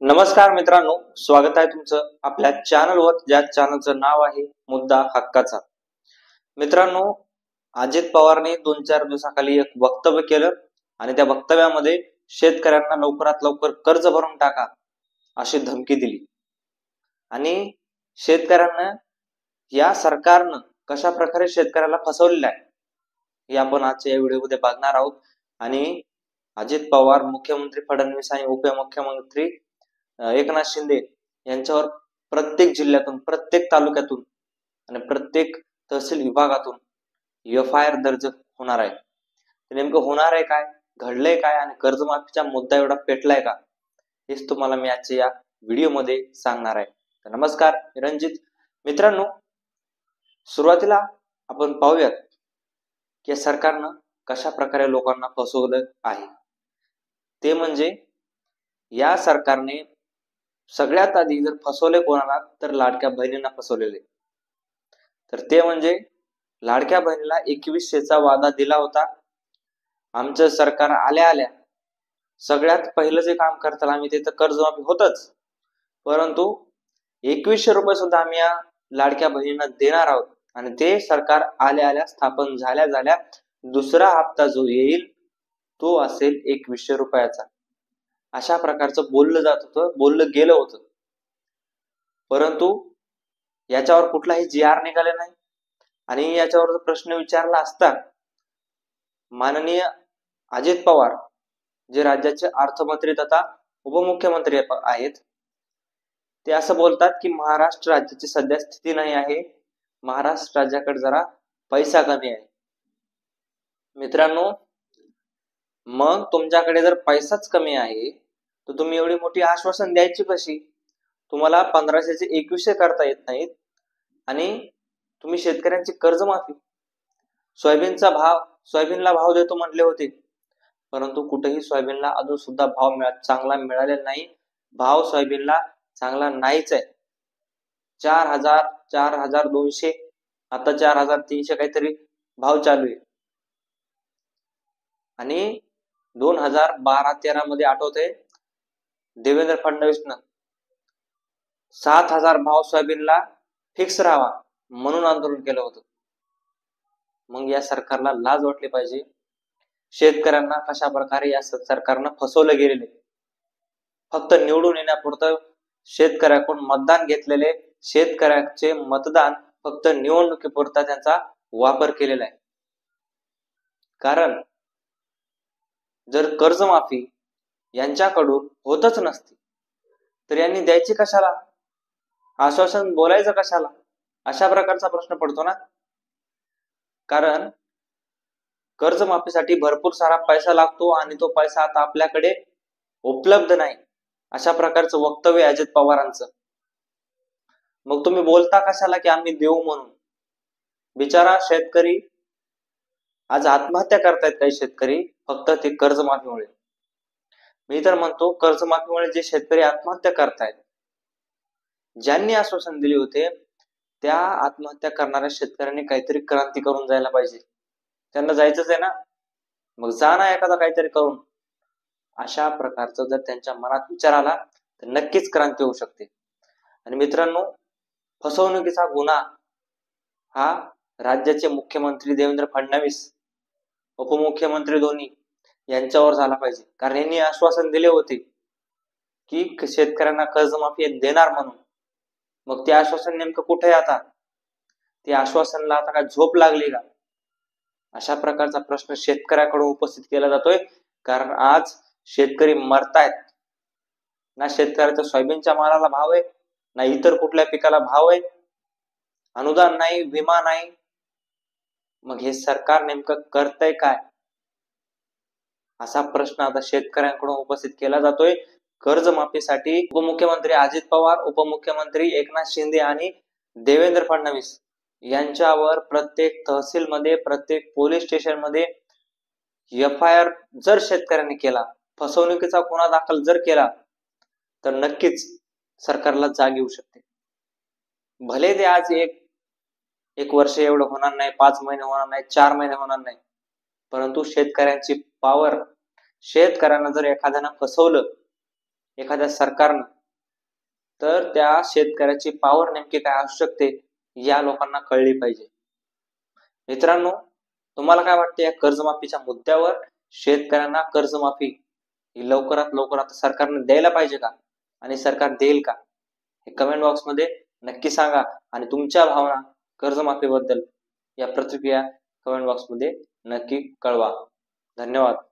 नमस्कार मित्रांनो, स्वागत आहे तुमचं आपल्या चॅनलवर, ज्या चॅनलचं नाव आहे मुद्दा हक्काचा। मित्रांनो, अजित पवारने 2-4 दिवसाखाली एक वक्तव्य केलं आणि त्या वक्तव्यामध्ये शेतकऱ्यांना लवकरात लवकर कर्ज भरून टाका अशी धमकी दिली आणि शेतकऱ्यांना या सरकारनं कशा प्रकारे शेतकऱ्याला फसवलेलं आहे हे आपण आजच्या या व्हिडिओमध्ये बघणार आहोत। आणि अजित पवार, मुख्यमंत्री फडणवीस आणि उपमुख्यमंत्री एकनाथ शिंदे यांच्यावर प्रत्येक जिल्ह्यातून, प्रत्येक तालुक्यातून आणि प्रत्येक तहसील विभागातून एफआयआर दर्ज होणार आहे। नेमकं होणार आहे काय, घडलंय काय आणि कर्जमाफीचा मुद्दा एवढा पेटलाय का, हेच तुम्हाला मी आजच्या या व्हिडिओमध्ये सांगणार आहे। तर नमस्कार, मी रणजित। मित्रांनो, सुरुवातीला आपण पाहूयात की सरकारनं कशा प्रकारे लोकांना फसवलं आहे। ते म्हणजे या सरकारने सगळ्यात आधी जर फसवले कोणाला तर लाडक्या बहिणींना फसवलेले। तर ते म्हणजे लाडक्या बहिणीला 2100चा वादा दिला होता। आमचं सरकार आल्या आल्या सगळ्यात पहिलं जे काम करताना आम्ही ते तर कर्जमाफी होतच, परंतु 2100 रुपये सुद्धा आम्ही या लाडक्या बहिणींना देणार आहोत आणि ते सरकार आल्या आल्या स्थापन झाल्या झाल्या दुसरा हप्ता जो येईल तो असेल 2100 रुपयाचा। अशा प्रकारचं बोललं जात होतं, बोललं गेलं होतं, परंतु याच्यावर कुठलाही जी.आर निघाले नाही। आणि याच्यावर प्रश्न विचारला असता माननीय अजित पवार जे राज्याचे अर्थमंत्री तथा उपमुख्यमंत्री आहेत, ते असं बोलतात की महाराष्ट्र राज्याची सध्या स्थिती नाही आहे, महाराष्ट्र राज्याकडे जरा पैसा कमी आहे। मित्रांनो, मग तुमच्याकडे जर पैसाच कमी आहे तर तुम्ही एवढी मोठी आश्वासन द्यायची कशी? तुम्हाला 1500चे 2100 करता येत नाहीत आणि तुम्ही शेतकऱ्यांची कर्जमाफी, सोयाबीनला भाव देतो म्हटले होते, परंतु कुठेही सोयाबीनला अजून सुद्धा भाव चांगला मिळालेला नाही। भाव सोयाबीनला चांगला नाहीच आहे। 4000, 4200, आता 4300 काहीतरी भाव चालू आहे। आणि 2012-13 मध्ये आठवतंय देवेंद्र फडणवीसनं 7000 भाव सोयाबीनला फिक्स राहावा म्हणून आंदोलन केलं होतं। मग या सरकारला लाज वाटली पाहिजे। शेतकऱ्यांना कशा प्रकारे या सरकारनं फसवलं गेलेले, फक्त निवडून येण्यापुरतं शेतकऱ्याकडून मतदान घेतलेले, शेतकऱ्याचे मतदान फक्त निवडणुकीपुरता त्यांचा वापर केलेला आहे। कारण जर कर्जमाफी यांच्याकडून होतच नसती तर यांनी द्यायची कशाला, आश्वासन बोलायचं कशाला, अशा प्रकारचा प्रश्न पडतो ना। कारण कर्जमाफीसाठी भरपूर सारा पैसा लागतो आणि तो पैसा आता आपल्याकडे उपलब्ध नाही, अशा प्रकारचं वक्तव्य अजित पवारांचं। मग तुम्ही बोलता कशाला की आम्ही देऊ म्हणून? बिचारा शेतकरी आज आत्महत्या करतायत काही शेतकरी, फक्त ते कर्जमाफीमुळे। मी तर म्हणतो कर्जमाफीमुळे जे शेतकरी आत्महत्या करतायत, ज्यांनी आश्वासन दिले होते त्या आत्महत्या करणाऱ्या शेतकऱ्यांनी काहीतरी क्रांती करून जायला पाहिजे। त्यांना जायचंच आहे ना, मग जा ना एखादा काहीतरी करून। अशा प्रकारचा जर त्यांच्या मनात विचार आला तर नक्कीच क्रांती होऊ शकते। आणि मित्रांनो, फसवणुकीचा गुन्हा हा राज्याचे मुख्यमंत्री देवेंद्र फडणवीस, उपमुख्यमंत्री दोन्ही यांच्यावर झाला पाहिजे। कारण यांनी आश्वासन दिले होते की शेतकऱ्यांना कर्जमाफी देणार म्हणून। मग ते आश्वासन नेमकं कुठे आहे आता? ते आश्वासनला आता काय झोप लागली का? अशा प्रकारचा प्रश्न शेतकऱ्याकडून उपस्थित केला जातोय। कारण आज शेतकरी मरतायत ना, शेतकऱ्याच्या सोयाबीनच्या मालाला भाव आहे ना इतर कुठल्या पिकाला भाव आहे, अनुदान नाही, विमा नाही। मग हे सरकार नेमकं करतंय काय, असा प्रश्न आता शेतकऱ्यांकडून उपस्थित केला जातोय। कर्जमाफीसाठी उपमुख्यमंत्री अजित पवार, उपमुख्यमंत्री एकनाथ शिंदे आणि देवेंद्र फडणवीस यांच्यावर प्रत्येक तहसीलमध्ये, प्रत्येक पोलीस स्टेशनमध्ये एफआयआर जर शेतकऱ्यांनी केला, फसवणुकीचा गुन्हा दाखल जर केला तर नक्कीच सरकारला जाग येऊ शकते। भले ते आज एक वर्ष एवढं होणार नाही, 5 महिने होणार नाही, 4 महिने होणार नाही, परंतु शेतकऱ्यांची पावर, शेतकऱ्यांना जर एखाद्यानं फसवलं एखाद्या सरकारनं, तर त्या शेतकऱ्याची पॉवर नेमकी काय असू शकते या लोकांना कळली पाहिजे. मित्रांनो, तुम्हाला काय वाटतं या कर्जमाफीच्या मुद्द्यावर? शेतकऱ्यांना कर्जमाफी ही लवकरात लवकर आता सरकारने द्यायला पाहिजे का? आणि सरकार देईल का? हे कमेंट बॉक्समध्ये नक्की सांगा आणि तुमच्या भावना कर्जमाफीबद्दल या प्रतिक्रिया कमेंट बॉक्समध्ये नक्की कळवा. धन्यवाद.